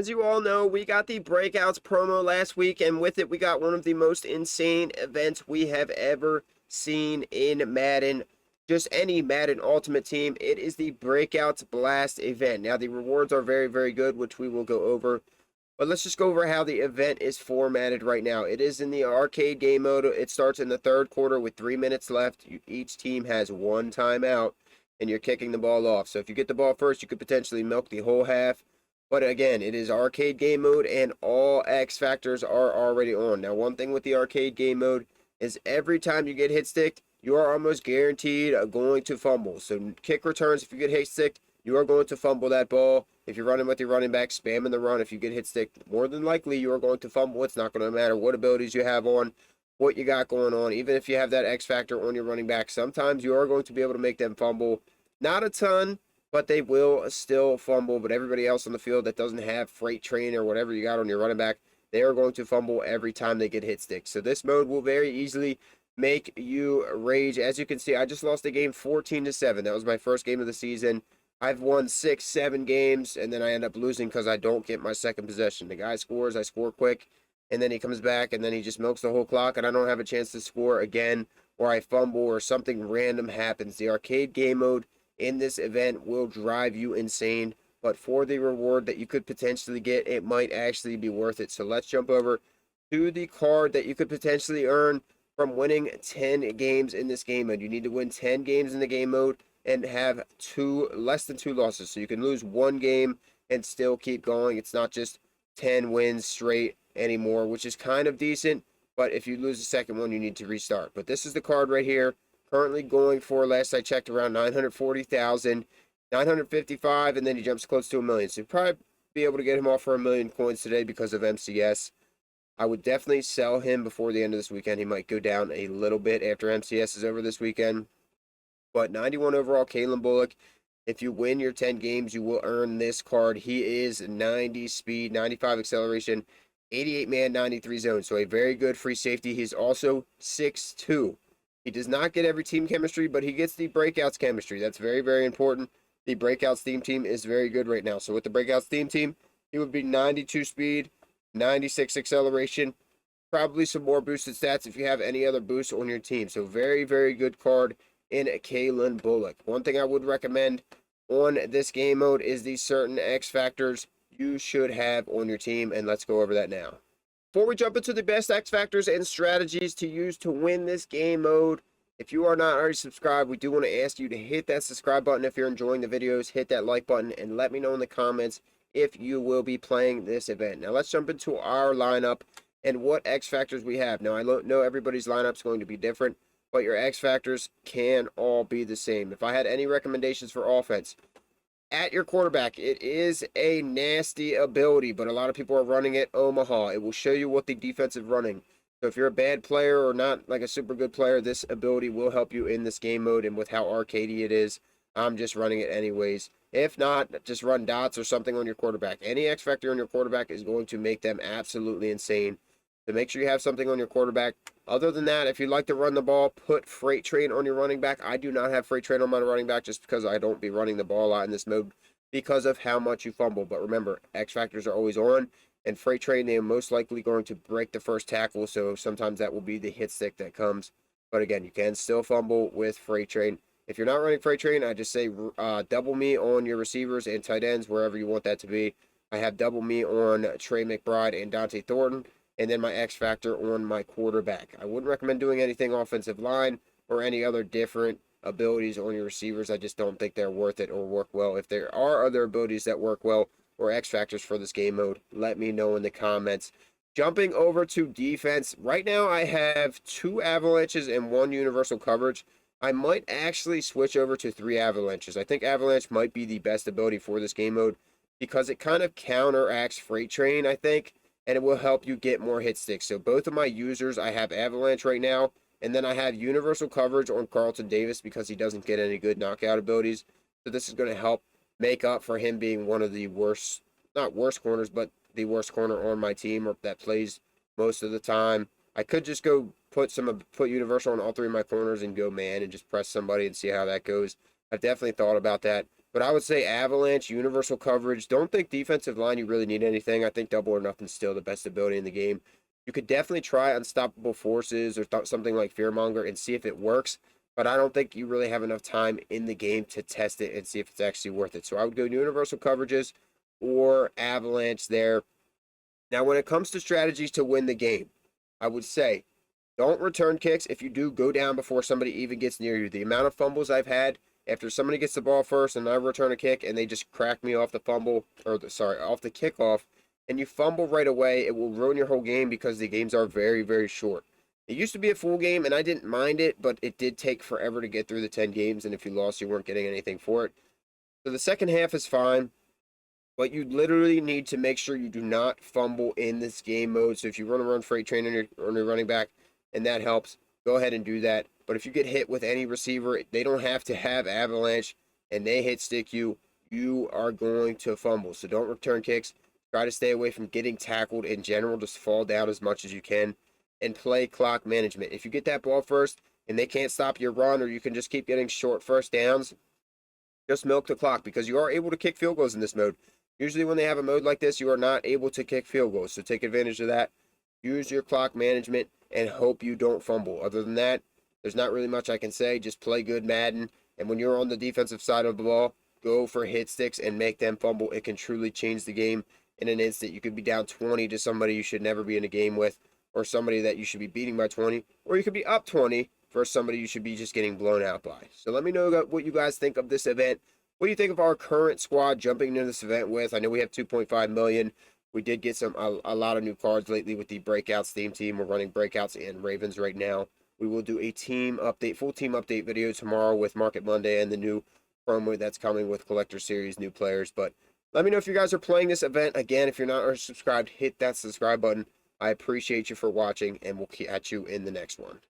as you all know, we got the Breakouts promo last week, and with it, we got one of the most insane events we have ever seen in Madden. Just any Madden Ultimate Team. It is the Breakouts Blast event. Now, the rewards are very, very good, which we will go over. But let's just go over how the event is formatted right now. It is in the arcade game mode. It starts in the third quarter with 3 minutes left. Each team has one timeout, and you're kicking the ball off. So if you get the ball first, you could potentially milk the whole half. But again, it is arcade game mode, and all X factors are already on. Now, one thing with the arcade game mode is every time you get hit sticked, you are almost guaranteed going to fumble. So kick returns, if you get hit sticked, you are going to fumble that ball. If you're running with your running back, spamming the run. If you get hit sticked, more than likely you are going to fumble. It's not going to matter what abilities you have on, what you got going on. Even if you have that X factor on your running back, sometimes you are going to be able to make them fumble. Not a ton, but they will still fumble. But everybody else on the field that doesn't have freight train or whatever you got on your running back, they are going to fumble every time they get hit stick. So this mode will very easily make you rage. As you can see, I just lost the game 14-7. That was my first game of the season. I've won 6, 7 games, and then I end up losing because I don't get my second possession. The guy scores, I score quick, and then he comes back, and then he just milks the whole clock, and I don't have a chance to score again, or I fumble, or something random happens. The arcade game mode in this event will drive you insane, but for the reward that you could potentially get, it might actually be worth it. So let's jump over to the card that you could potentially earn from winning 10 games in this game mode. You need to win 10 games in the game mode and have less than 2 losses. So you can lose 1 game and still keep going. It's not just 10 wins straight anymore, which is kind of decent. But if you lose the second one, you need to restart. But this is the card right here. Currently going for, last I checked, around 940,000, 955, and then he jumps close to 1 million. So you'll probably be able to get him off for 1 million coins today because of MCS. I would definitely sell him before the end of this weekend. He might go down a little bit after MCS is over this weekend. But 91 overall, Kalen Bullock. If you win your 10 games, you will earn this card. He is 90 speed, 95 acceleration, 88 man, 93 zone. So a very good free safety. He's also 6'2". He does not get every team chemistry, but he gets the Breakouts chemistry. That's very, very important. The Breakouts theme team is very good right now. So with the Breakouts theme team, he would be 92 speed, 96 acceleration, probably some more boosted stats if you have any other boosts on your team. So very, very good card in Kalen Bullock. One thing I would recommend on this game mode is these certain X factors you should have on your team, and let's go over that now. Before we jump into the best X factors and strategies to use to win this game mode, if you are not already subscribed, we do want to ask you to hit that subscribe button if you're enjoying the videos, hit that like button, and let me know in the comments if you will be playing this event. Now let's jump into our lineup and what X factors we have. Now I know everybody's lineup is going to be different, but your X factors can all be the same. If I had any recommendations for offense, at your quarterback, it is a nasty ability, but a lot of people are running it Omaha. It will show you what the defensive running. So if you're a bad player or not like a super good player, this ability will help you in this game mode, and with how arcadey it is, I'm just running it anyways. If not, just run dots or something on your quarterback. Any X factor on your quarterback is going to make them absolutely insane. So make sure you have something on your quarterback. Other than that, if you like to run the ball, put freight train on your running back. I do not have freight train on my running back just because I don't be running the ball a lot in this mode because of how much you fumble. But remember, X factors are always on, and freight train, they are most likely going to break the first tackle, so sometimes that will be the hit stick that comes. But again, you can still fumble with freight train. If you're not running freight train, I just say double me on your receivers and tight ends, wherever you want that to be. I have double me on Trey McBride and Dante Thornton, and then my X factor on my quarterback. I wouldn't recommend doing anything offensive line or any other different abilities on your receivers. I just don't think they're worth it or work well. If there are other abilities that work well or X factors for this game mode, let me know in the comments. Jumping over to defense, right now I have 2 avalanches and 1 universal coverage. I might actually switch over to 3 avalanches. I think avalanche might be the best ability for this game mode because it kind of counteracts freight train, I think, and it will help you get more hit sticks. So both of my users, I have avalanche right now, and then I have universal coverage on Carlton Davis because he doesn't get any good knockout abilities. So this is going to help make up for him being one of the worst, not worst corners, but the worst corner on my team, or that plays most of the time. I could just go put universal on all 3 of my corners and go man and just press somebody and see how that goes. I've definitely thought about that, But I would say Avalanche, universal coverage. Don't think defensive line, you really need anything. I think double or nothing is still the best ability in the game. You could definitely try unstoppable forces or something like Fearmonger and see if it works. But I don't think you really have enough time in the game to test it and see if it's actually worth it. So I would go universal coverages or Avalanche there. Now, when it comes to strategies to win the game, I would say don't return kicks. If you do, go down before somebody even gets near you. The amount of fumbles I've had after somebody gets the ball first and I return a kick and they just crack me off the fumble, or off the kickoff, and you fumble right away, it will ruin your whole game because the games are very, very short. It used to be a full game and I didn't mind it, but it did take forever to get through the 10 games, and if you lost, you weren't getting anything for it. So the second half is fine. But you literally need to make sure you do not fumble in this game mode. So if you run freight train on your running back and that helps, go ahead and do that. But if you get hit with any receiver, they don't have to have avalanche and they hit stick you, you are going to fumble. So don't return kicks. Try to stay away from getting tackled in general. Just fall down as much as you can and play clock management. If you get that ball first and they can't stop your run, or you can just keep getting short first downs, just milk the clock, because you are able to kick field goals in this mode. Usually when they have a mode like this, you are not able to kick field goals. So take advantage of that. Use your clock management and hope you don't fumble. Other than that, there's not really much I can say. Just play good Madden. And when you're on the defensive side of the ball, go for hit sticks and make them fumble. It can truly change the game in an instant. You could be down 20 to somebody you should never be in a game with, or somebody that you should be beating by 20, or you could be up 20 for somebody you should be just getting blown out by. So let me know what you guys think of this event. What do you think of our current squad jumping into this event with? I know we have 2.5 million. We did get a lot of new cards lately with the Breakouts theme team. We're running Breakouts and Ravens right now. We will do a team update, full team update video tomorrow with Market Monday and the new promo that's coming with Collector Series, new players. But let me know if you guys are playing this event. Again, if you're not already subscribed, hit that subscribe button. I appreciate you for watching, and we'll catch you in the next one.